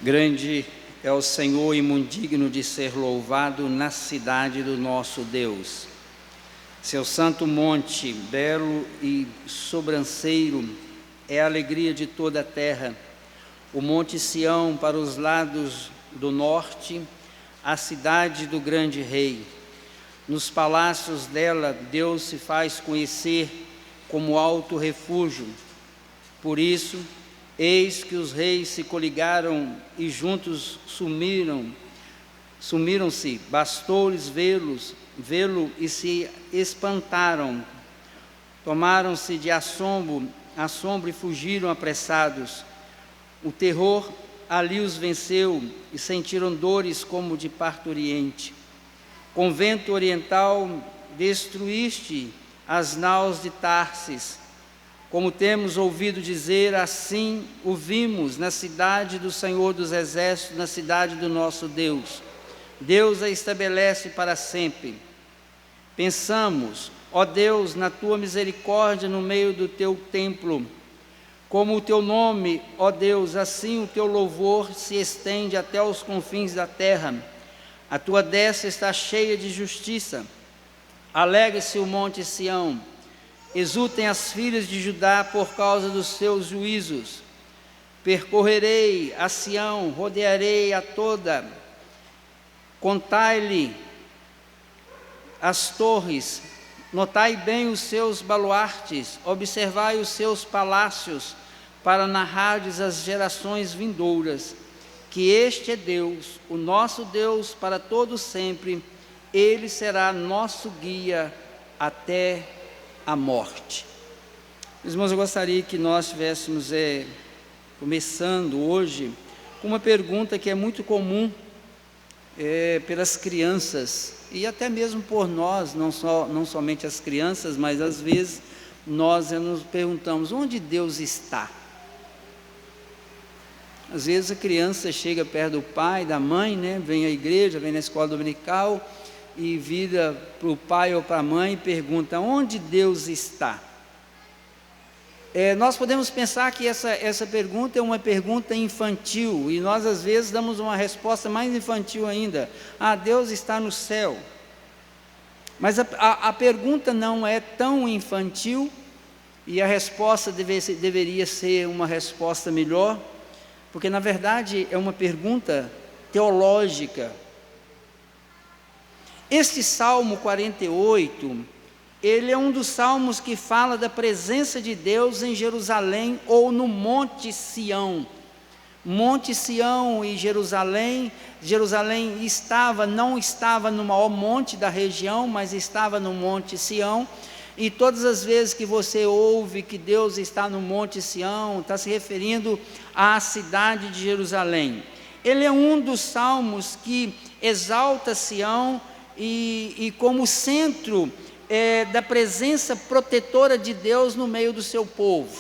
Grande é o Senhor e muito digno de ser louvado na cidade do nosso Deus. Seu santo monte, belo e sobranceiro, é a alegria de toda a terra. O monte Sião para os lados do norte, a cidade do grande rei. Nos palácios dela, Deus se faz conhecer como alto refúgio. Por isso, eis que os reis se coligaram e juntos sumiram-se, bastou-lhes vê-lo e se espantaram. Tomaram-se de assombro e fugiram apressados. O terror ali os venceu e sentiram dores como de parturiente. Com vento oriental destruíste as naus de Tarsis. Como temos ouvido dizer, assim o vimos na cidade do Senhor dos Exércitos, na cidade do nosso Deus. Deus a estabelece para sempre. Pensamos, ó Deus, na tua misericórdia no meio do teu templo. Como o teu nome, ó Deus, assim o teu louvor se estende até os confins da terra. A tua destra está cheia de justiça. Alegre-se o monte Sião. Exultem as filhas de Judá por causa dos seus juízos. Percorrerei a Sião, rodearei a toda. Contai-lhe as torres, notai bem os seus baluartes, observai os seus palácios, para narrardes às gerações vindouras, que este é Deus, o nosso Deus para todo sempre. Ele será nosso guia até a morte. Meus irmãos, eu gostaria que nós estivéssemos começando hoje com uma pergunta que é muito comum pelas crianças e até mesmo por nós, não somente as crianças, mas às vezes nós nos perguntamos: onde Deus está? Às vezes a criança chega perto do pai, da mãe, vem à igreja, vem na escola dominical e vira para o pai ou para a mãe e pergunta: onde Deus está? Nós podemos pensar que essa pergunta é uma pergunta infantil, e nós às vezes damos uma resposta mais infantil ainda: Deus está no céu. Mas a pergunta não é tão infantil, e a resposta deveria ser uma resposta melhor, porque na verdade é uma pergunta teológica. Este Salmo 48, ele é um dos salmos que fala da presença de Deus em Jerusalém ou no Monte Sião. Monte Sião e Jerusalém não estava no maior monte da região, mas estava no Monte Sião. E todas as vezes que você ouve que Deus está no Monte Sião, está se referindo à cidade de Jerusalém. Ele é um dos salmos que exalta Sião e como centro da presença protetora de Deus no meio do seu povo.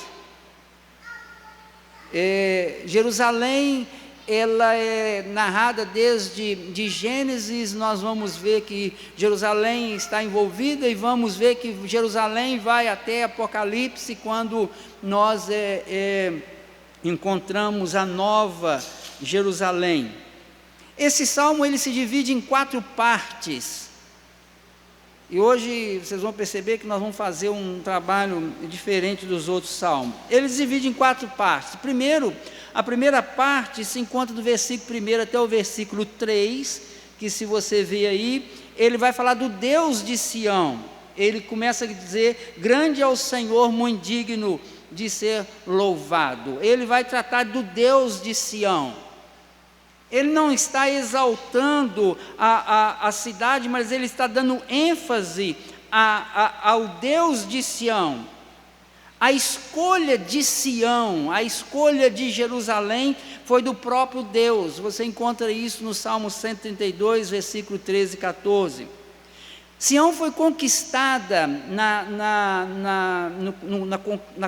Jerusalém, ela é narrada desde Gênesis. Nós vamos ver que Jerusalém está envolvida, e vamos ver que Jerusalém vai até Apocalipse, quando nós encontramos a nova Jerusalém. Esse salmo ele se divide em 4 partes, e hoje vocês vão perceber que nós vamos fazer um trabalho diferente dos outros salmos. Ele se divide em 4 partes. Primeiro, a primeira parte se encontra do versículo 1 até o versículo 3, que se você ver aí, ele vai falar do Deus de Sião. Ele começa a dizer: grande é o Senhor, muito digno de ser louvado. Ele vai tratar do Deus de Sião. Ele não está exaltando a cidade, mas ele está dando ênfase ao Deus de Sião. A escolha de Sião, a escolha de Jerusalém foi do próprio Deus. Você encontra isso no Salmo 132, versículo 13 e 14. Sião foi conquistada na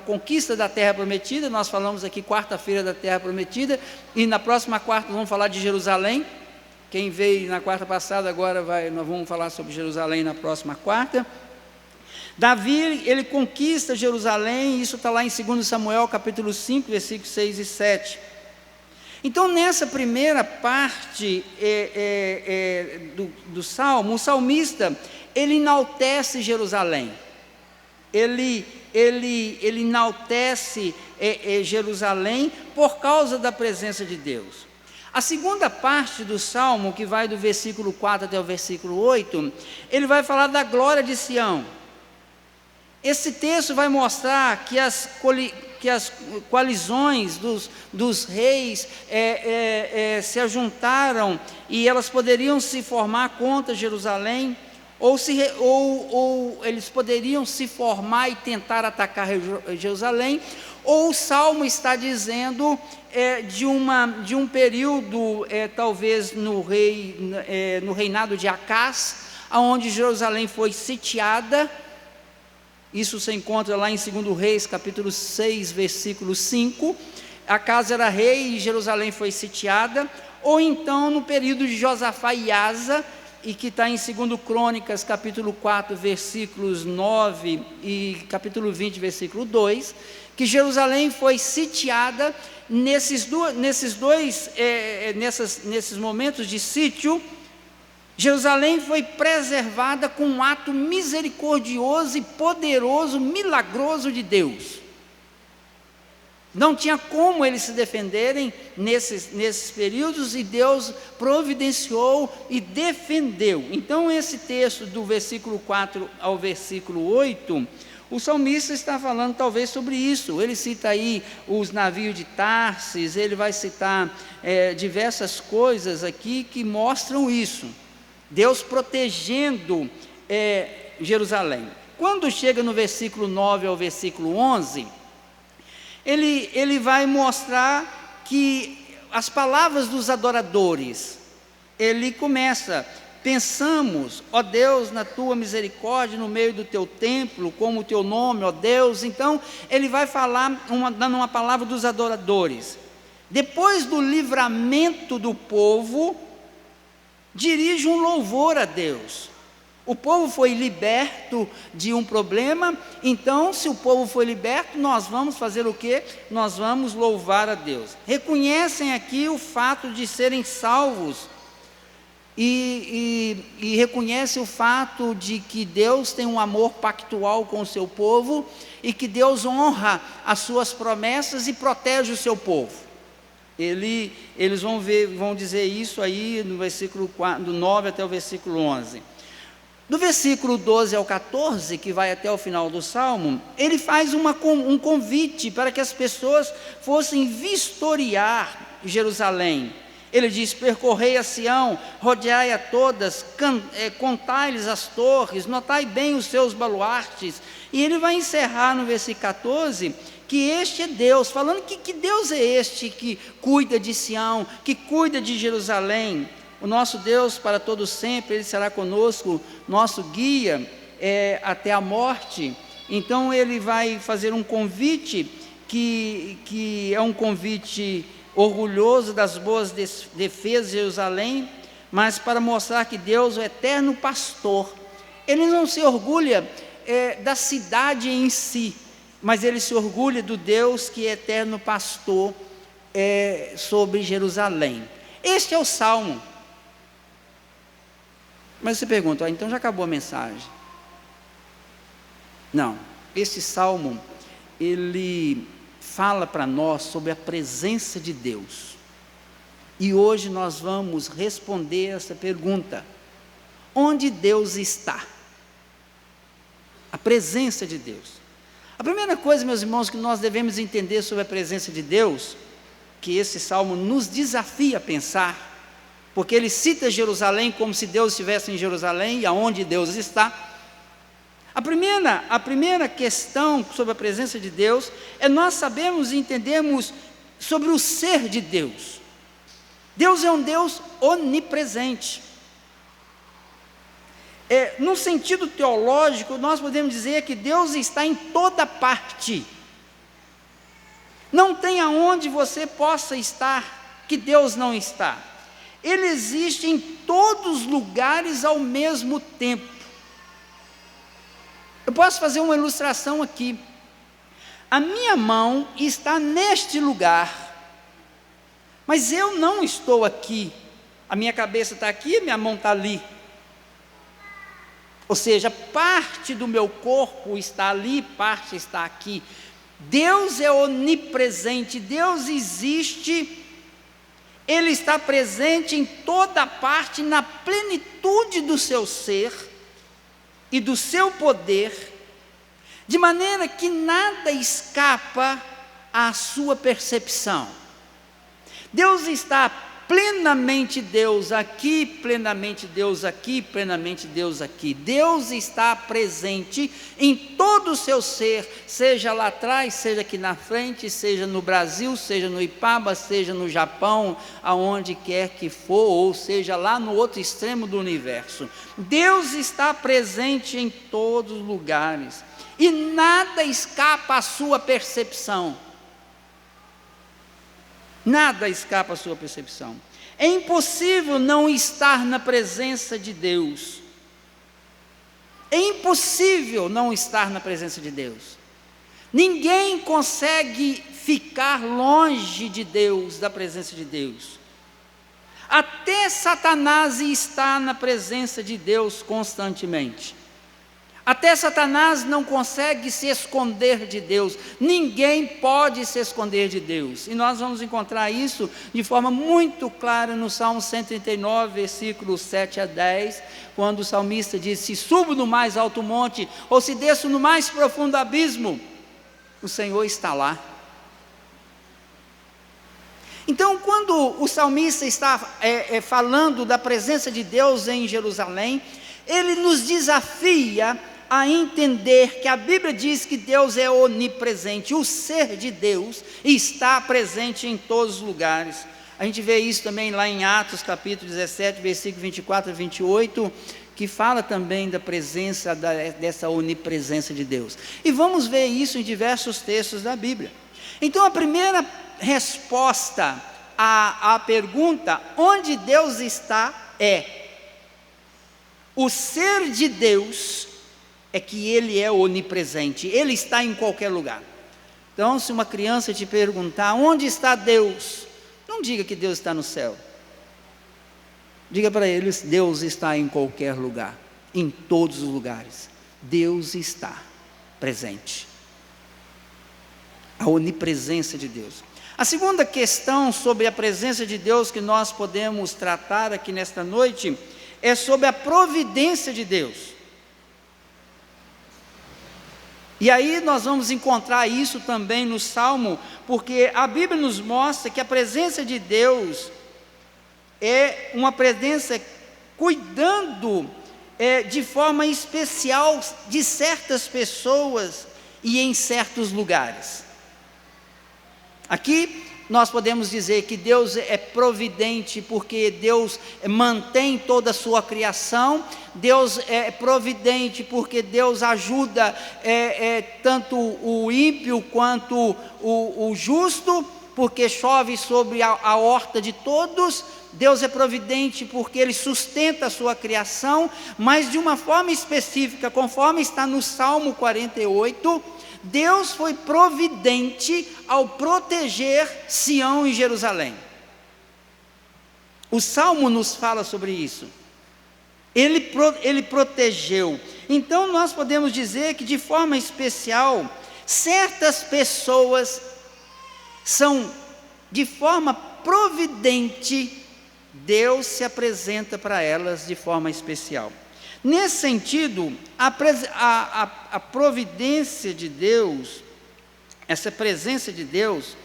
conquista da Terra Prometida. Nós falamos aqui quarta-feira da Terra Prometida, e na próxima quarta nós vamos falar de Jerusalém. Quem veio na quarta passada, agora nós vamos falar sobre Jerusalém na próxima quarta. Davi, ele conquista Jerusalém, isso está lá em 2 Samuel capítulo 5, versículos 6 e 7. Então, nessa primeira parte do Salmo, o salmista, ele enaltece Jerusalém. Ele enaltece Jerusalém por causa da presença de Deus. A segunda parte do Salmo, que vai do versículo 4 até o versículo 8, ele vai falar da glória de Sião. Esse texto vai mostrar que as coalizões dos reis se ajuntaram e elas poderiam se formar contra Jerusalém, ou eles poderiam se formar e tentar atacar Jerusalém, ou o Salmo está dizendo de um período, talvez no reinado de Acás, onde Jerusalém foi sitiada. Isso se encontra lá em 2 Reis, capítulo 6, versículo 5. Acás era rei e Jerusalém foi sitiada. Ou então no período de Josafá e Asa, e que está em 2 Crônicas, capítulo 4, versículos 9 e capítulo 20, versículo 2, que Jerusalém foi sitiada. Nesses momentos de sítio, Jerusalém foi preservada com um ato misericordioso e poderoso, milagroso de Deus. Não tinha como eles se defenderem nesses períodos, e Deus providenciou e defendeu. Então, esse texto do versículo 4 ao versículo 8, o salmista está falando talvez sobre isso. Ele cita aí os navios de Tarsis, ele vai citar diversas coisas aqui que mostram isso. Deus protegendo Jerusalém. Quando chega no versículo 9 ao versículo 11, ele vai mostrar que as palavras dos adoradores, ele começa: pensamos, ó Deus, na tua misericórdia no meio do teu templo, como o teu nome, ó Deus. Então ele vai falar, dando uma palavra dos adoradores. Depois do livramento do povo, dirige um louvor a Deus. O povo foi liberto de um problema, então, se o povo foi liberto, nós vamos fazer o quê? Nós vamos louvar a Deus. Reconhecem aqui o fato de serem salvos, e reconhecem o fato de que Deus tem um amor pactual com o seu povo, e que Deus honra as suas promessas e protege o seu povo. Eles vão dizer isso aí no versículo 4, do 9 até o versículo 11. Do versículo 12 ao 14, que vai até o final do Salmo, ele faz um convite para que as pessoas fossem vistoriar Jerusalém. Ele diz: percorrei a Sião, rodeai a todas, contai-lhes as torres, notai bem os seus baluartes. E ele vai encerrar no versículo 14, que este é Deus, falando que Deus é este que cuida de Sião, que cuida de Jerusalém. O nosso Deus para todo sempre, Ele será conosco, nosso guia até a morte. Então ele vai fazer um convite, que é um convite orgulhoso das boas defesas de Jerusalém, mas para mostrar que Deus é o eterno pastor. Ele não se orgulha da cidade em si, mas ele se orgulha do Deus que é eterno pastor sobre Jerusalém. Este é o Salmo. Mas você pergunta: então já acabou a mensagem? Não, este Salmo, ele fala para nós sobre a presença de Deus. E hoje nós vamos responder essa pergunta: onde Deus está? A presença de Deus. A primeira coisa, meus irmãos, que nós devemos entender sobre a presença de Deus, que esse Salmo nos desafia a pensar, porque ele cita Jerusalém como se Deus estivesse em Jerusalém, e aonde Deus está. A primeira questão sobre a presença de Deus é nós sabermos e entendermos sobre o ser de Deus. Deus é um Deus onipresente. No sentido teológico, nós podemos dizer que Deus está em toda parte. Não tem aonde você possa estar que Deus não está. Ele existe em todos os lugares ao mesmo tempo. Eu posso fazer uma ilustração aqui. A minha mão está neste lugar, Mas eu não estou aqui, a minha cabeça está aqui, a minha mão está ali. Ou seja, parte do meu corpo está ali, parte está aqui. Deus é onipresente, Deus existe, Ele está presente em toda parte, na plenitude do seu ser e do seu poder, de maneira que nada escapa à sua percepção. Deus está plenamente Deus aqui, plenamente Deus aqui, plenamente Deus aqui. Deus está presente em todo o seu ser, seja lá atrás, seja aqui na frente, seja no Brasil, seja no Ipaba, seja no Japão, aonde quer que for, ou seja lá no outro extremo do universo. Deus está presente em todos os lugares e nada escapa à sua percepção. Nada escapa à sua percepção. É impossível não estar na presença de Deus. É impossível não estar na presença de Deus. Ninguém consegue ficar longe de Deus, da presença de Deus. Até Satanás está na presença de Deus constantemente. Até Satanás não consegue se esconder de Deus. Ninguém pode se esconder de Deus. E nós vamos encontrar isso de forma muito clara no Salmo 139, versículos 7 a 10, quando o salmista diz: se subo no mais alto monte, ou se desço no mais profundo abismo, o Senhor está lá. Então, quando o salmista está falando da presença de Deus em Jerusalém, ele nos desafia a entender que a Bíblia diz que Deus é onipresente, o ser de Deus está presente em todos os lugares. A gente vê isso também lá em Atos capítulo 17, versículo 24 a 28, que fala também da presença, dessa onipresença de Deus. E vamos ver isso em diversos textos da Bíblia. Então a primeira resposta à pergunta, onde Deus está, o ser de Deus é que Ele é onipresente, Ele está em qualquer lugar. Então, se uma criança te perguntar, onde está Deus? Não diga que Deus está no céu. Diga para eles, Deus está em qualquer lugar, em todos os lugares. Deus está presente. A onipresença de Deus. A segunda questão sobre a presença de Deus que nós podemos tratar aqui nesta noite é sobre a providência de Deus. E aí nós vamos encontrar isso também no Salmo, porque a Bíblia nos mostra que a presença de Deus é uma presença cuidando de forma especial de certas pessoas e em certos lugares. Aqui nós podemos dizer que Deus é providente porque Deus mantém toda a sua criação. Deus é providente porque Deus ajuda tanto o ímpio quanto o justo, porque chove sobre a horta de todos. Deus é providente porque Ele sustenta a sua criação, mas de uma forma específica, conforme está no Salmo 48, Deus foi providente ao proteger Sião e Jerusalém. O Salmo nos fala sobre isso. Ele protegeu. Então nós podemos dizer que de forma especial, certas pessoas são, de forma providente, Deus se apresenta para elas de forma especial. Nesse sentido, a providência de Deus, essa presença de Deus,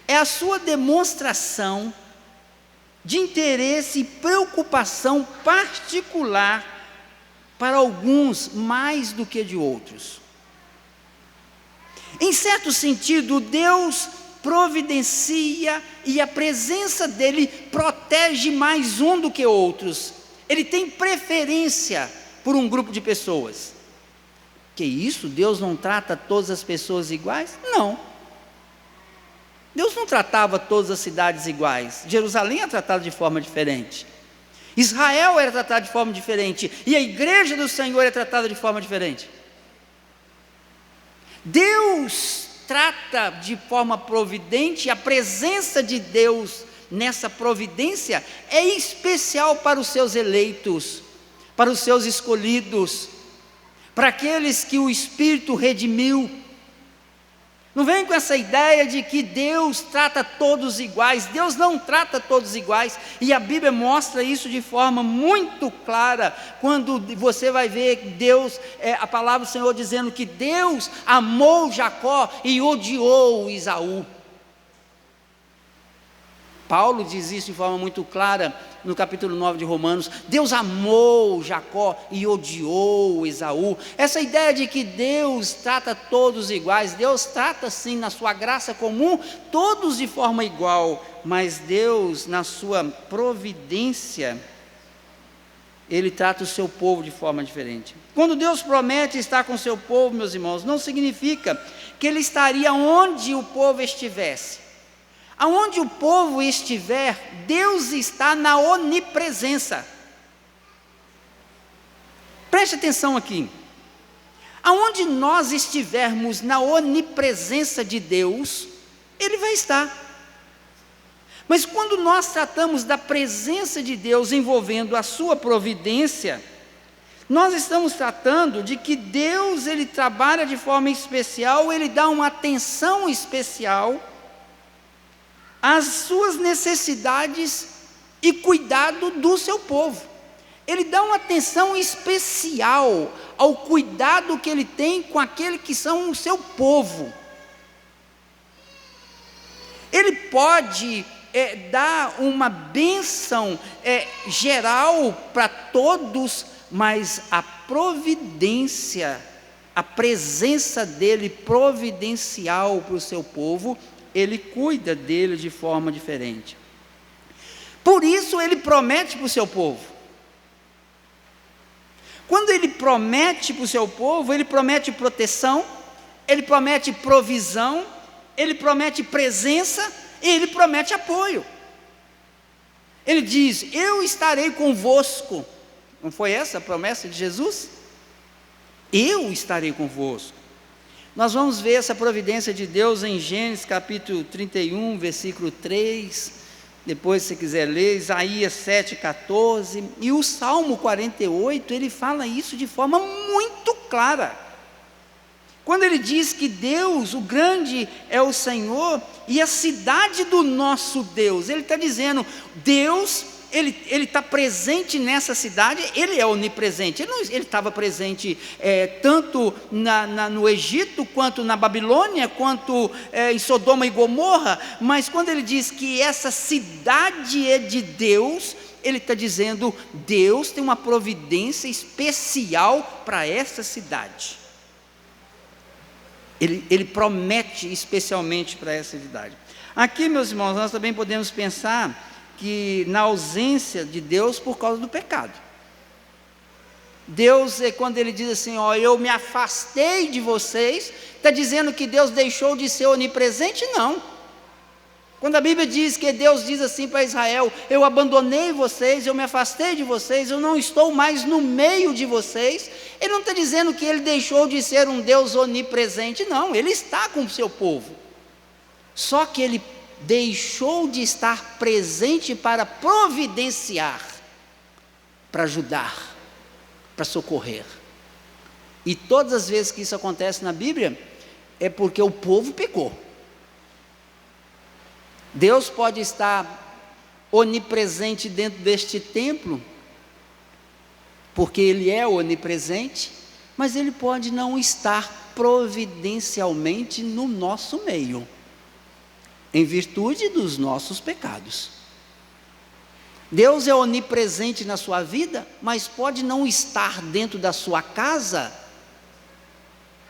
é a sua demonstração de interesse e preocupação particular para alguns mais do que de outros. Em certo sentido, Deus providencia e a presença dEle protege mais um do que outros. Ele tem preferência por um grupo de pessoas. Que isso? Deus não trata todas as pessoas iguais? Não. Deus não tratava todas as cidades iguais. Jerusalém era tratada de forma diferente. Israel era tratado de forma diferente. E a igreja do Senhor é tratada de forma diferente. Deus trata de forma providente, a presença de Deus nessa providência é especial para os seus eleitos, para os seus escolhidos, para aqueles que o Espírito redimiu. Não vem com essa ideia de que Deus trata todos iguais. Deus não trata todos iguais, e a Bíblia mostra isso de forma muito clara, quando você vai ver Deus, a palavra do Senhor dizendo que Deus amou Jacó e odiou Esaú. Paulo diz isso de forma muito clara no capítulo 9 de Romanos. Deus amou Jacó e odiou Esaú. Essa ideia de que Deus trata todos iguais, Deus trata sim na sua graça comum, todos de forma igual, mas Deus na sua providência, Ele trata o seu povo de forma diferente. Quando Deus promete estar com o seu povo, meus irmãos, não significa que Ele estaria onde o povo estivesse. Aonde o povo estiver, Deus está na onipresença. Preste atenção aqui. Aonde nós estivermos na onipresença de Deus, Ele vai estar. Mas quando nós tratamos da presença de Deus envolvendo a sua providência, nós estamos tratando de que Deus, Ele trabalha de forma especial, Ele dá uma atenção especial as suas necessidades e cuidado do seu povo. Ele dá uma atenção especial ao cuidado que Ele tem com aqueles que são o seu povo. Ele pode dar uma bênção geral para todos, mas a providência, a presença dEle providencial para o seu povo, Ele cuida dele de forma diferente. Por isso Ele promete para o seu povo. Quando Ele promete para o seu povo, Ele promete proteção, Ele promete provisão, Ele promete presença e Ele promete apoio. Ele diz: eu estarei convosco. Não foi essa a promessa de Jesus? Eu estarei convosco. Nós vamos ver essa providência de Deus em Gênesis capítulo 31, versículo 3, depois se você quiser ler, Isaías 7,14, e o Salmo 48, ele fala isso de forma muito clara. Quando ele diz que Deus, o grande é o Senhor, e a cidade do nosso Deus, ele está dizendo, Deus, Ele está presente nessa cidade, Ele é onipresente. Ele estava presente tanto no Egito, quanto na Babilônia, quanto em Sodoma e Gomorra, mas quando Ele diz que essa cidade é de Deus, Ele está dizendo, Deus tem uma providência especial para essa cidade. Ele promete especialmente para essa cidade. Aqui, meus irmãos, nós também podemos pensar que na ausência de Deus por causa do pecado. Deus, quando Ele diz assim, eu me afastei de vocês, está dizendo que Deus deixou de ser onipresente? Não. Quando a Bíblia diz que Deus diz assim para Israel, eu abandonei vocês, eu me afastei de vocês, eu não estou mais no meio de vocês, Ele não está dizendo que Ele deixou de ser um Deus onipresente, não, Ele está com o seu povo, só que Ele deixou de estar presente para providenciar, para ajudar, para socorrer. E todas as vezes que isso acontece na Bíblia, é porque o povo pecou. Deus pode estar onipresente dentro deste templo, porque Ele é onipresente, mas Ele pode não estar providencialmente no nosso meio, em virtude dos nossos pecados. Deus é onipresente na sua vida, mas pode não estar dentro da sua casa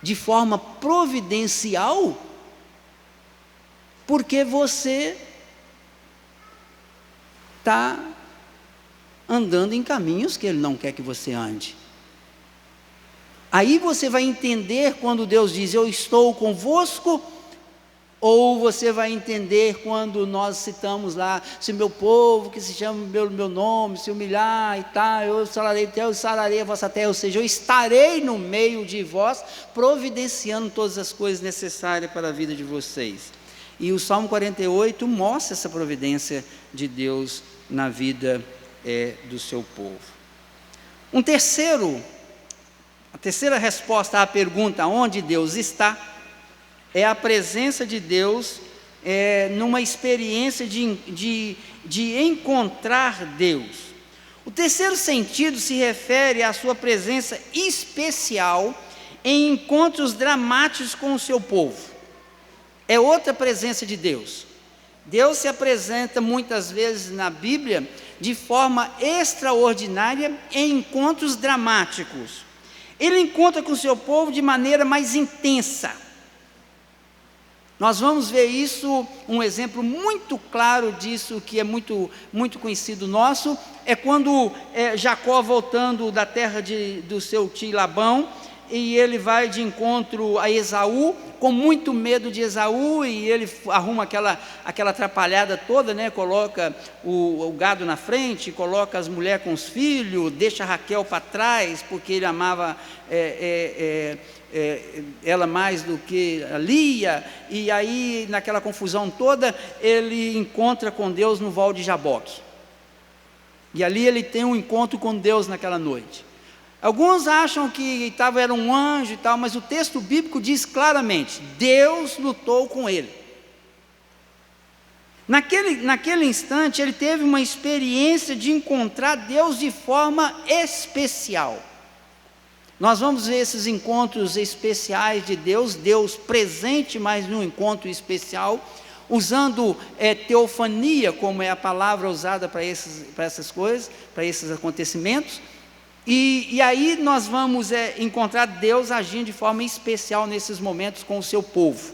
de forma providencial, porque você está andando em caminhos que Ele não quer que você ande. Aí você vai entender quando Deus diz, eu estou convosco, ou você vai entender quando nós citamos lá, se meu povo que se chama meu nome, se humilhar e tal, eu sararei a vossa terra, ou seja, eu estarei no meio de vós, providenciando todas as coisas necessárias para a vida de vocês. E o Salmo 48 mostra essa providência de Deus na vida do seu povo. A terceira resposta à pergunta onde Deus está, é a presença de Deus numa experiência de encontrar Deus. O terceiro sentido se refere à sua presença especial em encontros dramáticos com o seu povo. É outra presença de Deus. Deus se apresenta muitas vezes na Bíblia de forma extraordinária em encontros dramáticos. Ele encontra com o seu povo de maneira mais intensa. Nós vamos ver isso, um exemplo muito claro disso, que é muito conhecido nosso, é quando Jacó, voltando da terra do seu tio Labão, e ele vai de encontro a Esaú, com muito medo de Esaú, e ele arruma aquela atrapalhada toda, né? Coloca o gado na frente, coloca as mulheres com os filhos, deixa Raquel para trás, porque ele amava ela mais do que a Lia, e aí naquela confusão toda, ele encontra com Deus no Val de Jaboque, e ali ele tem um encontro com Deus naquela noite. Alguns acham que era um anjo e tal, mas o texto bíblico diz claramente, Deus lutou com ele. Naquele instante, ele teve uma experiência de encontrar Deus de forma especial. Nós vamos ver esses encontros especiais de Deus, Deus presente, mas num encontro especial, usando teofania, como é a palavra usada para essas coisas, para esses acontecimentos. E aí nós vamos encontrar Deus agindo de forma especial nesses momentos com o seu povo.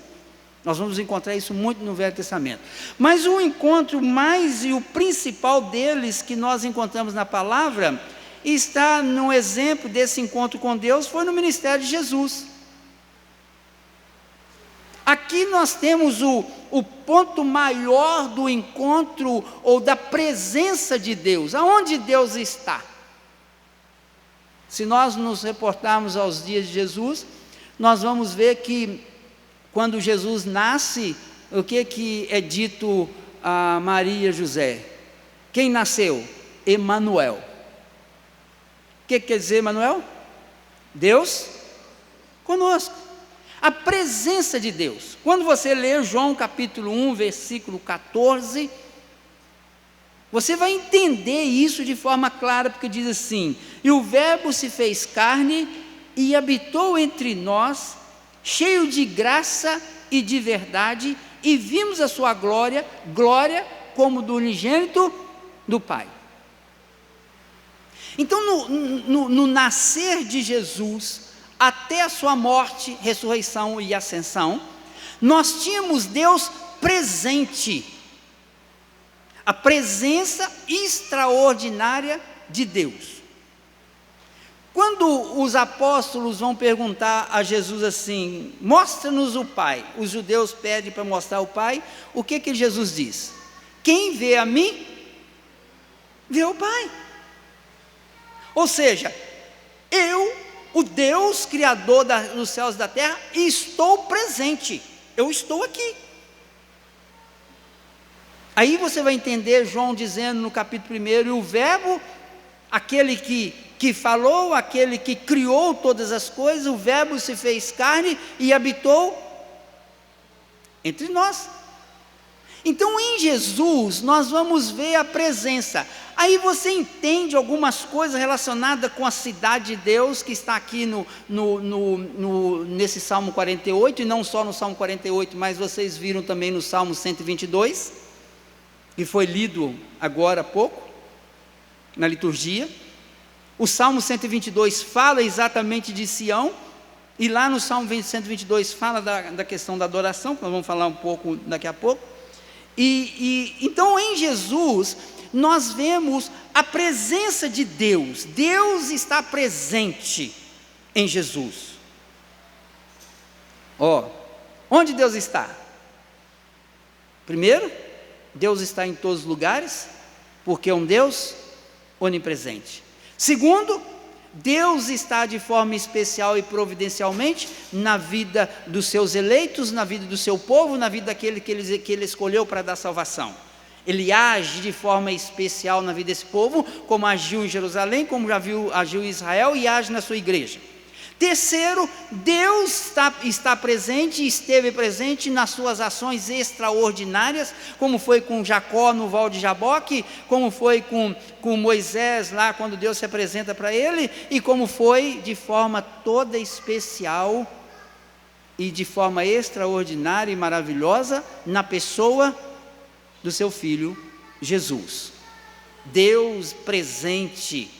Nós vamos encontrar isso muito no Velho Testamento. Mas o encontro mais e o principal deles que nós encontramos na palavra, está no exemplo desse encontro com Deus, foi no ministério de Jesus. Aqui nós temos o ponto maior do encontro ou da presença de Deus. Aonde Deus está? Se nós nos reportarmos aos dias de Jesus, nós vamos ver que quando Jesus nasce, o que é dito a Maria e José? Quem nasceu? Emanuel. O que quer dizer Emanuel? Deus conosco. A presença de Deus. Quando você lê João capítulo 1, versículo 14, você vai entender isso de forma clara, porque diz assim: e o Verbo se fez carne e habitou entre nós, cheio de graça e de verdade, e vimos a sua glória, glória como do unigênito do Pai. Então no nascer de Jesus, até a sua morte, ressurreição e ascensão, nós tínhamos Deus presente. A presença extraordinária de Deus. Quando os apóstolos vão perguntar a Jesus assim, mostra-nos o Pai, os judeus pedem para mostrar o Pai, o que Jesus diz? Quem vê a mim, vê o Pai. Ou seja, eu, o Deus Criador dos céus e da terra, estou presente, eu estou aqui. Aí você vai entender João dizendo no capítulo 1, e o Verbo, aquele que falou, aquele que criou todas as coisas, o Verbo se fez carne e habitou entre nós. Então em Jesus nós vamos ver a presença. Aí você entende algumas coisas relacionadas com a cidade de Deus, que está aqui nesse Salmo 48, e não só no Salmo 48, mas vocês viram também no Salmo 122, que foi lido agora há pouco, na liturgia. O Salmo 122 fala exatamente de Sião, e lá no Salmo 122 fala da questão da adoração, que nós vamos falar um pouco daqui a pouco. Então em Jesus, nós vemos a presença de Deus. Deus está presente em Jesus. Onde Deus está? Primeiro, Deus está em todos os lugares, porque é um Deus onipresente. Segundo, Deus está de forma especial e providencialmente na vida dos seus eleitos, na vida do seu povo, na vida daquele que ele escolheu para dar salvação. Ele age de forma especial na vida desse povo, como agiu em Jerusalém, como agiu em Israel, e age na sua igreja. Terceiro, Deus está presente e esteve presente nas suas ações extraordinárias, como foi com Jacó no Val de Jaboque, como foi com Moisés lá quando Deus se apresenta para ele, e como foi de forma toda especial e de forma extraordinária e maravilhosa na pessoa do seu Filho Jesus. Deus presente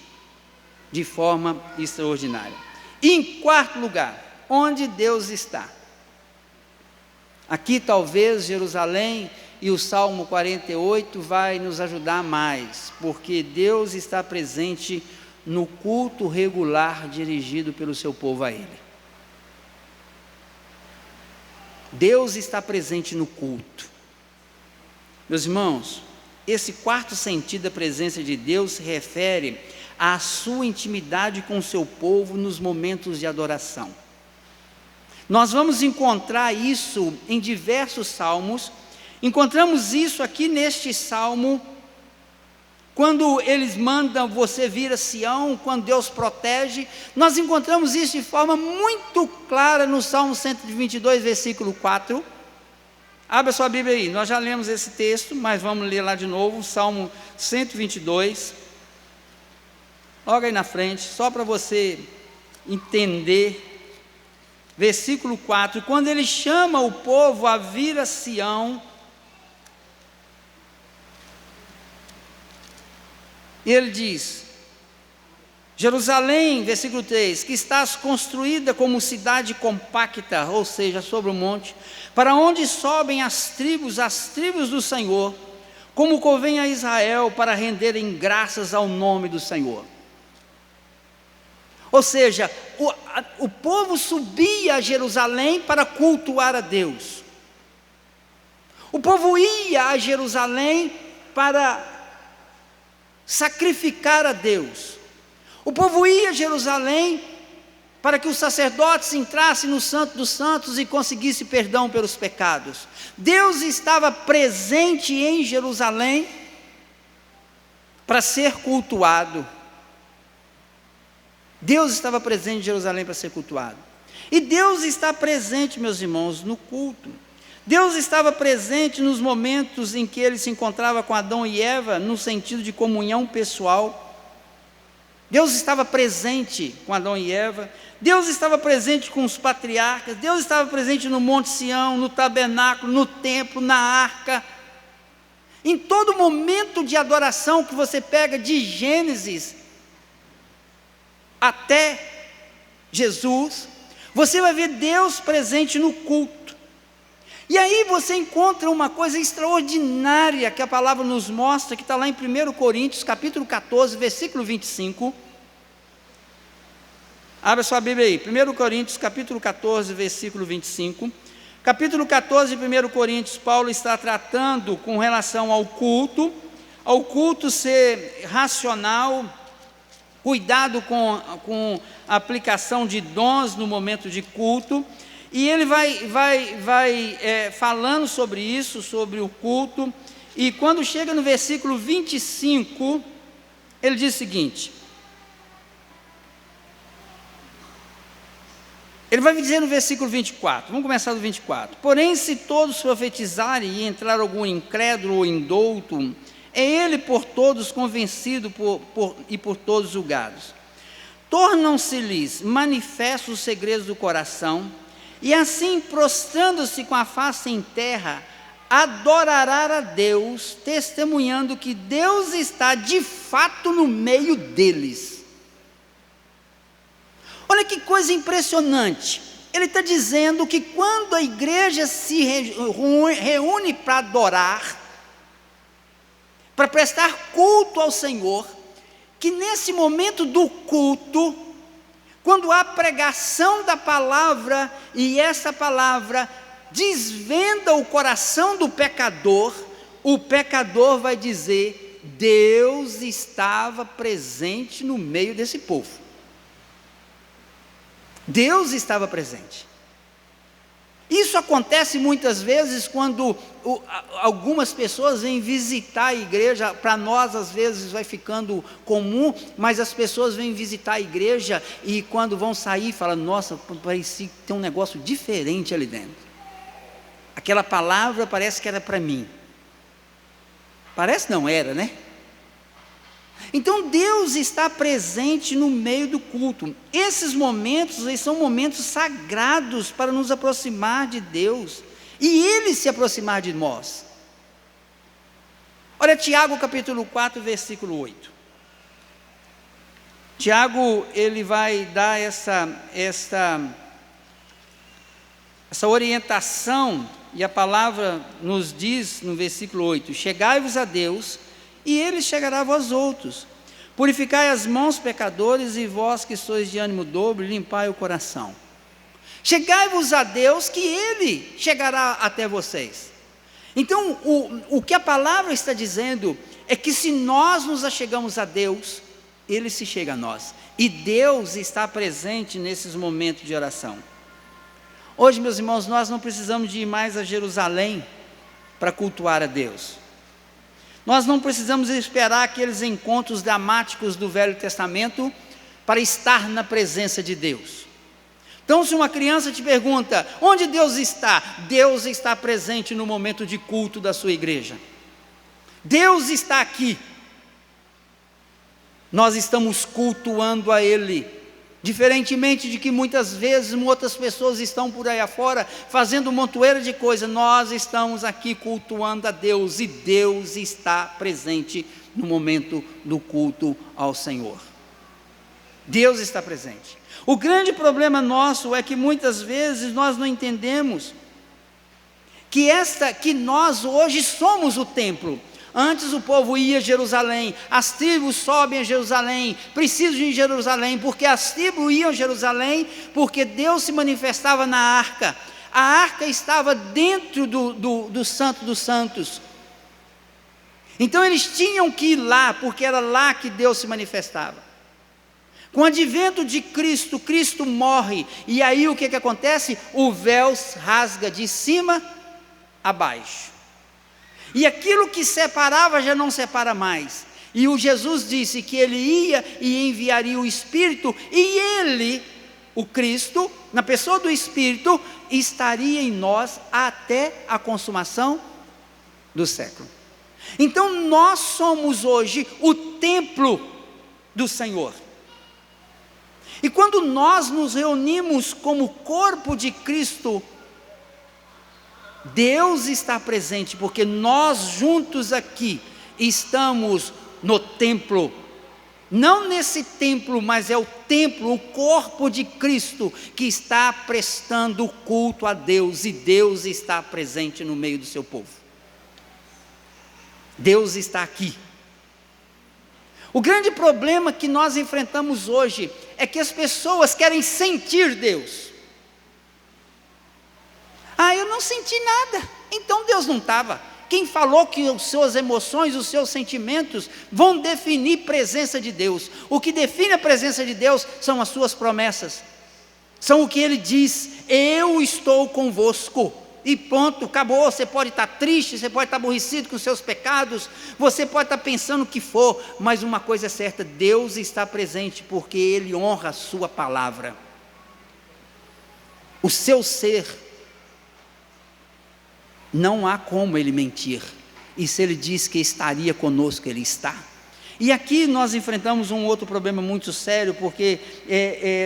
de forma extraordinária. E em quarto lugar, onde Deus está? Aqui talvez Jerusalém e o Salmo 48 vai nos ajudar mais, porque Deus está presente no culto regular dirigido pelo seu povo a Ele. Deus está presente no culto. Meus irmãos, esse quarto sentido da presença de Deus se refere à sua intimidade com o seu povo nos momentos de adoração. Nós vamos encontrar isso em diversos salmos. Encontramos isso aqui neste salmo, quando eles mandam você vir a Sião, quando Deus protege. Nós encontramos isso de forma muito clara no Salmo 122, versículo 4. Abra sua Bíblia aí, nós já lemos esse texto, mas vamos ler lá de novo, Salmo 122. Logo aí na frente, só para você entender, versículo 4, quando ele chama o povo a vir a Sião, ele diz: Jerusalém, versículo 3, que estás construída como cidade compacta, ou seja, sobre o monte, para onde sobem as tribos do Senhor, como convém a Israel, para renderem graças ao nome do Senhor. Ou seja, o povo subia a Jerusalém para cultuar a Deus. O povo ia a Jerusalém para sacrificar a Deus. O povo ia a Jerusalém para que os sacerdotes entrassem no Santo dos Santos e conseguissem perdão pelos pecados. Deus estava presente em Jerusalém para ser cultuado. Deus estava presente em Jerusalém para ser cultuado. E Deus está presente, meus irmãos, no culto. Deus estava presente nos momentos em que ele se encontrava com Adão e Eva, no sentido de comunhão pessoal. Deus estava presente com Adão e Eva. Deus estava presente com os patriarcas. Deus estava presente no Monte Sião, no tabernáculo, no templo, na arca. Em todo momento de adoração que você pega de Gênesis até Jesus, você vai ver Deus presente no culto. E aí você encontra uma coisa extraordinária que a palavra nos mostra, que está lá em 1 Coríntios, capítulo 14, versículo 25. Abra sua Bíblia aí, 1 Coríntios, capítulo 14, versículo 25. Capítulo 14 de 1 Coríntios, Paulo está tratando com relação ao culto ser racional, cuidado com a aplicação de dons no momento de culto, e ele vai falando sobre isso, sobre o culto, e quando chega no versículo 25, ele diz o seguinte, ele vai dizer no versículo 24, vamos começar do 24, porém se todos profetizarem e entrar algum incrédulo ou indouto, é ele por todos convencido e por todos julgados. Tornam-se-lhes manifestos os segredos do coração, e assim, prostrando-se com a face em terra, adorará a Deus, testemunhando que Deus está de fato no meio deles. Olha que coisa impressionante. Ele está dizendo que quando a igreja se reúne para adorar, para prestar culto ao Senhor, que nesse momento do culto, quando há pregação da palavra, e essa palavra desvenda o coração do pecador, o pecador vai dizer: Deus estava presente no meio desse povo. Deus estava presente. Isso acontece muitas vezes quando algumas pessoas vêm visitar a igreja. Para nós às vezes vai ficando comum, mas as pessoas vêm visitar a igreja e quando vão sair falam: nossa, parece que tem um negócio diferente ali dentro. Aquela palavra parece que era para mim. Parece não, era, né? Então Deus está presente no meio do culto. Esses momentos, eles são momentos sagrados para nos aproximar de Deus e Ele se aproximar de nós. Olha Tiago capítulo 4, versículo 8. Tiago, ele vai dar essa orientação, e a palavra nos diz no versículo 8: chegai-vos a Deus, e Ele chegará a vós outros. Purificai as mãos, pecadores, e vós que sois de ânimo dobre, limpai o coração. Chegai-vos a Deus, que Ele chegará até vocês. Então, o que a palavra está dizendo é que se nós nos achegamos a Deus, Ele se chega a nós. E Deus está presente nesses momentos de oração. Hoje, meus irmãos, nós não precisamos de ir mais a Jerusalém para cultuar a Deus. Nós não precisamos esperar aqueles encontros dramáticos do Velho Testamento para estar na presença de Deus. Então, se uma criança te pergunta: onde Deus está? Deus está presente no momento de culto da sua igreja. Deus está aqui. Nós estamos cultuando a Ele. Diferentemente de que muitas vezes outras pessoas estão por aí afora fazendo montoeira de coisa, nós estamos aqui cultuando a Deus, e Deus está presente no momento do culto ao Senhor. Deus está presente. O grande problema nosso é que muitas vezes nós não entendemos que nós hoje somos o templo. Antes o povo ia a Jerusalém, as tribos sobem a Jerusalém, precisam ir em Jerusalém, porque as tribos iam a Jerusalém, porque Deus se manifestava na arca. A arca estava dentro do Santo dos Santos. Então eles tinham que ir lá, porque era lá que Deus se manifestava. Com o advento de Cristo, Cristo morre, e aí o que acontece? O véu rasga de cima a baixo. E aquilo que separava já não separa mais. E o Jesus disse que Ele ia e enviaria o Espírito, e Ele, o Cristo, na pessoa do Espírito, estaria em nós até a consumação do século. Então nós somos hoje o templo do Senhor. E quando nós nos reunimos como corpo de Cristo, Deus está presente, porque nós juntos aqui estamos no templo. Não nesse templo, mas é o templo, o corpo de Cristo que está prestando culto a Deus, e Deus está presente no meio do seu povo. Deus está aqui. O grande problema que nós enfrentamos hoje é que as pessoas querem sentir Deus. Eu não senti nada, então Deus não estava. Quem falou que as suas emoções, os seus sentimentos vão definir presença de Deus? O que define a presença de Deus são as suas promessas, são o que Ele diz: eu estou convosco, e ponto, acabou. Você pode estar triste, você pode estar aborrecido com os seus pecados, você pode estar pensando o que for, mas uma coisa é certa: Deus está presente, porque Ele honra a sua palavra. O seu ser, não há como Ele mentir, e se Ele diz que estaria conosco, Ele está. E aqui nós enfrentamos um outro problema muito sério, porque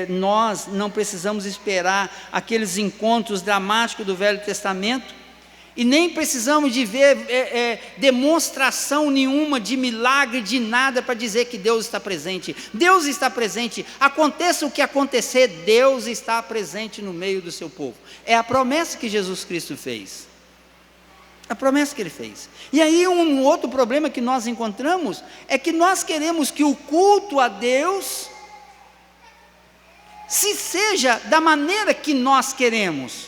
nós não precisamos esperar aqueles encontros dramáticos do Velho Testamento, e nem precisamos de ver demonstração nenhuma de milagre, de nada, para dizer que Deus está presente. Deus está presente, aconteça o que acontecer, Deus está presente no meio do seu povo. É a promessa que Jesus Cristo fez. A promessa que Ele fez. E aí um outro problema que nós encontramos é que nós queremos que o culto a Deus seja da maneira que nós queremos.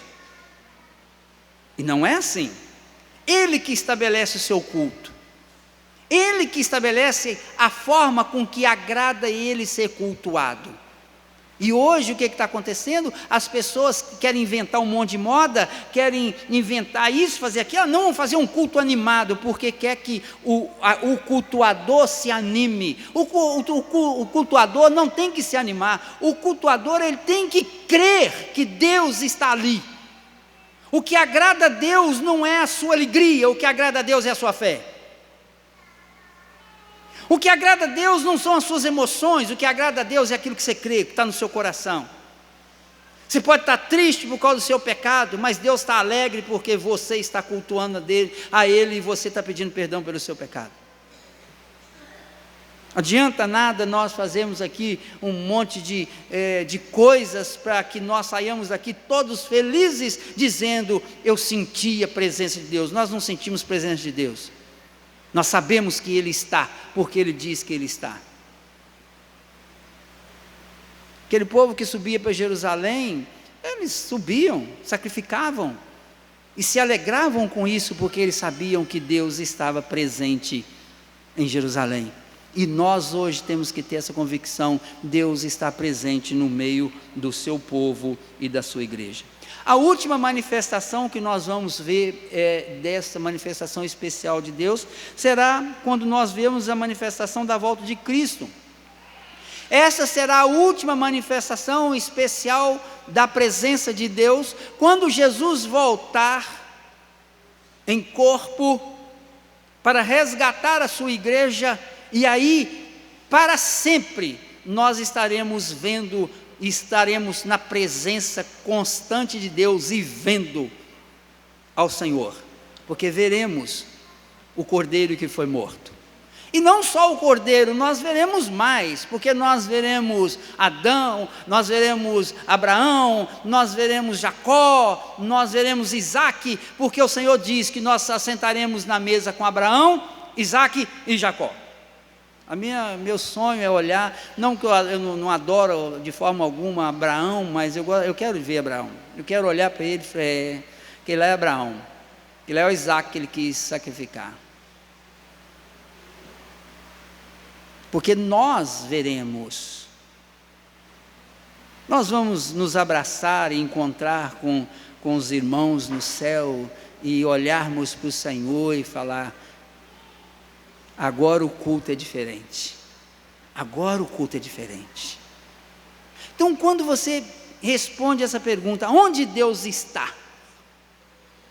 E não é assim. Ele que estabelece o seu culto. Ele que estabelece a forma com que agrada Ele ser cultuado. E hoje o que está acontecendo? As pessoas querem inventar um monte de moda, querem inventar isso, fazer aquilo, não vão fazer um culto animado, porque quer que o cultuador se anime. O cultuador não tem que se animar, o cultuador ele tem que crer que Deus está ali. O que agrada a Deus não é a sua alegria, o que agrada a Deus é a sua fé. O que agrada a Deus não são as suas emoções, o que agrada a Deus é aquilo que você crê, que está no seu coração. Você pode estar triste por causa do seu pecado, mas Deus está alegre porque você está cultuando a Ele e você está pedindo perdão pelo seu pecado. Não adianta nada nós fazermos aqui um monte de coisas para que nós saiamos daqui todos felizes, dizendo, eu senti a presença de Deus. Nós não sentimos a presença de Deus. Nós sabemos que Ele está, porque Ele diz que Ele está. Aquele povo que subia para Jerusalém, eles subiam, sacrificavam, e se alegravam com isso, porque eles sabiam que Deus estava presente em Jerusalém. E nós hoje temos que ter essa convicção, Deus está presente no meio do seu povo e da sua igreja. A última manifestação que nós vamos ver dessa manifestação especial de Deus, será quando nós vemos a manifestação da volta de Cristo. Essa será a última manifestação especial da presença de Deus, quando Jesus voltar em corpo, para resgatar a sua igreja, e aí, para sempre, nós estaremos vendo, estaremos na presença constante de Deus e vendo ao Senhor, porque veremos o Cordeiro que foi morto. E não só o Cordeiro, nós veremos mais, porque nós veremos Adão, nós veremos Abraão, nós veremos Jacó, nós veremos Isaque, porque o Senhor diz que nós assentaremos na mesa com Abraão, Isaque e Jacó. Meu sonho é olhar, não que eu não adoro de forma alguma Abraão, mas eu quero ver Abraão, eu quero olhar para ele, que ele é Abraão, que ele é o Isaque que ele quis sacrificar, porque nós veremos, nós vamos nos abraçar e encontrar com os irmãos no céu, e olharmos para o Senhor e falar, agora o culto é diferente. Agora o culto é diferente. Então, quando você responde essa pergunta, onde Deus está?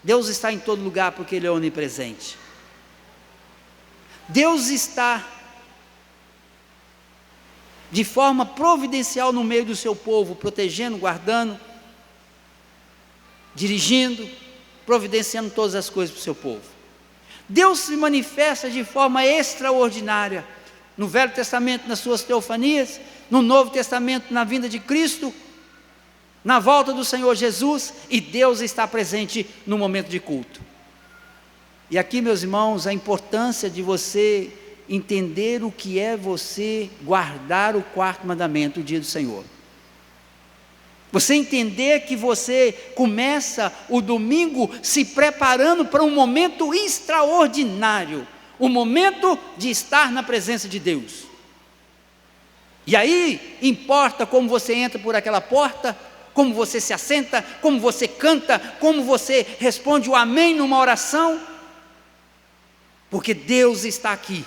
Deus está em todo lugar porque Ele é onipresente. Deus está de forma providencial no meio do seu povo, protegendo, guardando, dirigindo, providenciando todas as coisas para o seu povo. Deus se manifesta de forma extraordinária, no Velho Testamento nas suas teofanias, no Novo Testamento na vinda de Cristo, na volta do Senhor Jesus, e Deus está presente no momento de culto. E aqui, meus irmãos, a importância de você entender o que é você guardar o quarto mandamento, o dia do Senhor. Você entender que você começa o domingo se preparando para um momento extraordinário, o momento de estar na presença de Deus. E aí, importa como você entra por aquela porta, como você se assenta, como você canta, como você responde o amém numa oração, porque Deus está aqui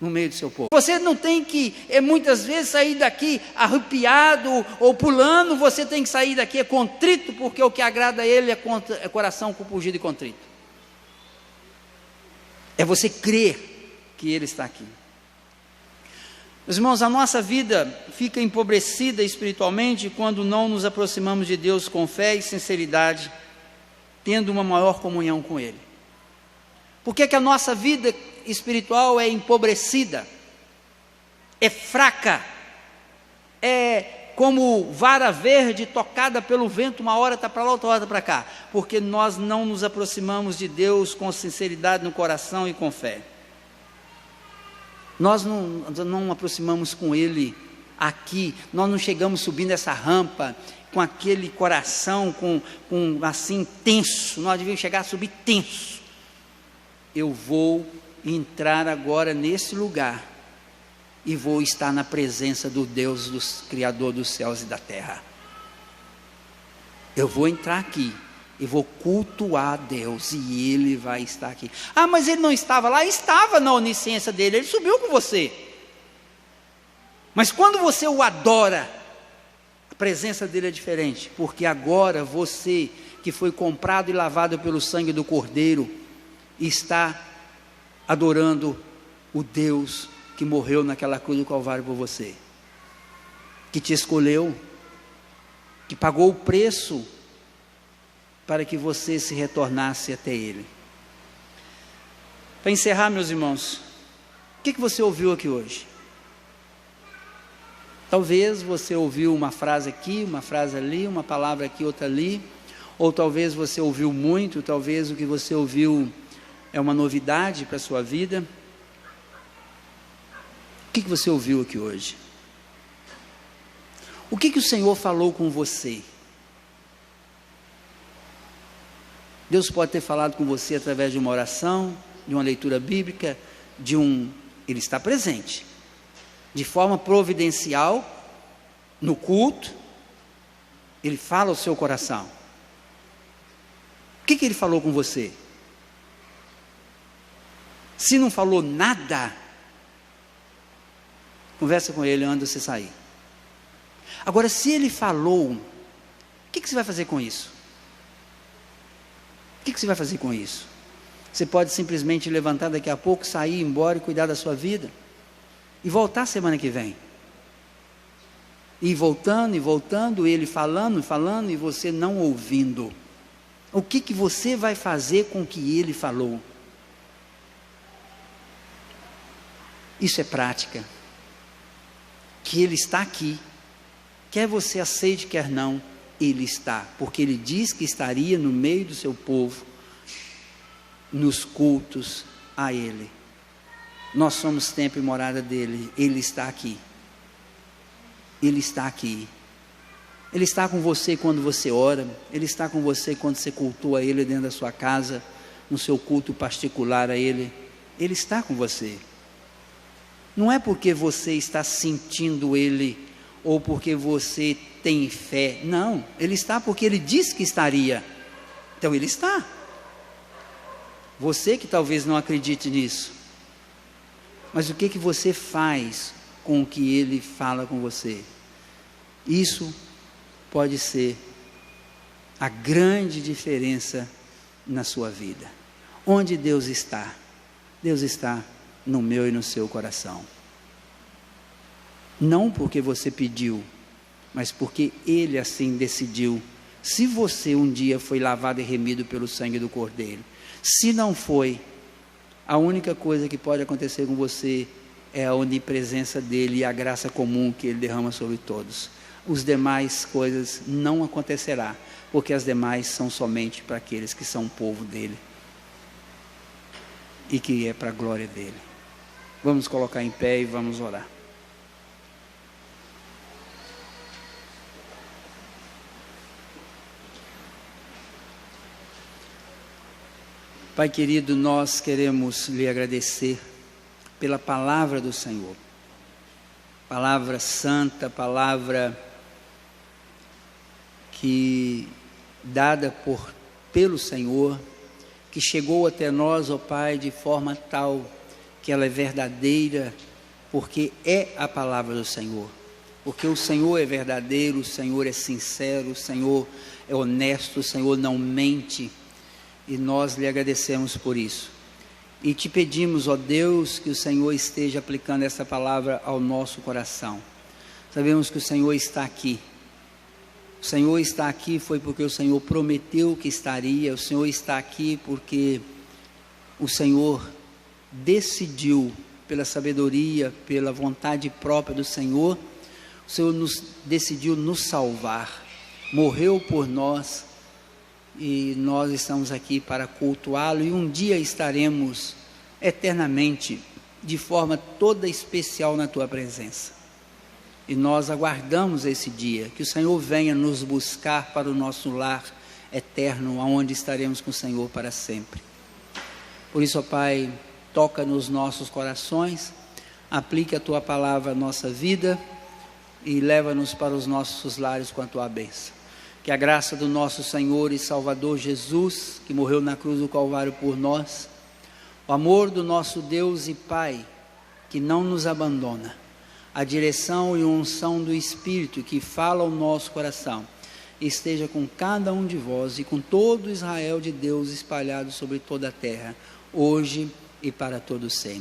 no meio do seu povo. Você não tem que, muitas vezes, sair daqui arrepiado ou pulando, você tem que sair daqui contrito, porque o que agrada a Ele é coração compungido e contrito. É você crer que Ele está aqui. Meus irmãos, a nossa vida fica empobrecida espiritualmente quando não nos aproximamos de Deus com fé e sinceridade, tendo uma maior comunhão com Ele. Por que a nossa vida espiritual é empobrecida, é fraca, é como vara verde tocada pelo vento, uma hora está para lá, outra hora está para cá, porque nós não nos aproximamos de Deus com sinceridade no coração e com fé. Nós não aproximamos com Ele aqui, nós não chegamos subindo essa rampa com aquele coração com assim tenso, nós devíamos chegar a subir tenso. Eu vou entrar agora nesse lugar, e vou estar na presença do Deus, do Criador dos céus e da terra. Eu vou entrar aqui e vou cultuar a Deus, e Ele vai estar aqui. Ah, mas Ele não estava lá? Estava na onisciência dele, Ele subiu com você. Mas quando você o adora, a presença dele é diferente, porque agora você, que foi comprado e lavado pelo sangue do Cordeiro, está adorando o Deus que morreu naquela cruz do Calvário por você, que te escolheu, que pagou o preço para que você se retornasse até Ele. Para encerrar, meus irmãos, o que você ouviu aqui hoje? Talvez você ouviu uma frase aqui, uma frase ali, uma palavra aqui, outra ali, ou talvez você ouviu muito, talvez o que você ouviu é uma novidade para a sua vida. O que você ouviu aqui hoje? O que o Senhor falou com você? Deus pode ter falado com você através de uma oração, de uma leitura bíblica, Ele está presente, de forma providencial, no culto, Ele fala ao seu coração. O que Ele falou com você? Se não falou nada, conversa com Ele antes de você sair. Agora, se Ele falou, o que você vai fazer com isso? O que você vai fazer com isso? Você pode simplesmente levantar daqui a pouco, sair, ir embora e cuidar da sua vida, e voltar semana que vem. E voltando, Ele falando, e você não ouvindo. O que você vai fazer com o que Ele falou? Isso é prática. Que Ele está aqui, quer você aceite, quer não, Ele está, porque Ele diz que estaria no meio do seu povo, nos cultos a Ele. Nós somos templo e morada dEle, Ele está aqui. Ele está aqui. Ele está com você quando você ora, Ele está com você quando você cultua Ele dentro da sua casa, no seu culto particular a Ele. Ele está com você. Não é porque você está sentindo Ele, ou porque você tem fé, não, Ele está porque Ele disse que estaria, então Ele está. Você que talvez não acredite nisso, mas o que você faz com o que Ele fala com você? Isso pode ser a grande diferença na sua vida. Onde Deus está? Deus está no meu e no seu coração. Não porque você pediu, mas porque Ele assim decidiu. Se você um dia foi lavado e remido pelo sangue do Cordeiro, se não foi, a única coisa que pode acontecer com você é a onipresença dEle e a graça comum que Ele derrama sobre todos. Os demais coisas não acontecerá, porque as demais são somente para aqueles que são povo dEle e que é para a glória dEle. Vamos colocar em pé e vamos orar. Pai querido, nós queremos lhe agradecer pela palavra do Senhor, palavra santa, palavra que dada pelo Senhor, que chegou até nós, ó Pai, de forma tal que ela é verdadeira, porque é a palavra do Senhor, porque o Senhor é verdadeiro, o Senhor é sincero, o Senhor é honesto, o Senhor não mente, e nós lhe agradecemos por isso, e te pedimos, ó Deus, que o Senhor esteja aplicando essa palavra ao nosso coração. Sabemos que o Senhor está aqui, o Senhor está aqui foi porque o Senhor prometeu que estaria, o Senhor está aqui porque o Senhor decidiu, pela sabedoria, pela vontade própria do Senhor, o Senhor decidiu nos salvar, morreu por nós, e nós estamos aqui para cultuá-lo, e um dia estaremos eternamente, de forma toda especial na tua presença, e nós aguardamos esse dia, que o Senhor venha nos buscar para o nosso lar eterno, onde estaremos com o Senhor para sempre. Por isso, ó Pai, toca nos nossos corações, aplique a Tua palavra à nossa vida e leva-nos para os nossos lares com a Tua bênção. Que a graça do nosso Senhor e Salvador Jesus, que morreu na cruz do Calvário por nós, o amor do nosso Deus e Pai, que não nos abandona, a direção e unção do Espírito que fala ao nosso coração, esteja com cada um de vós e com todo Israel de Deus espalhado sobre toda a terra, hoje e para todo sempre.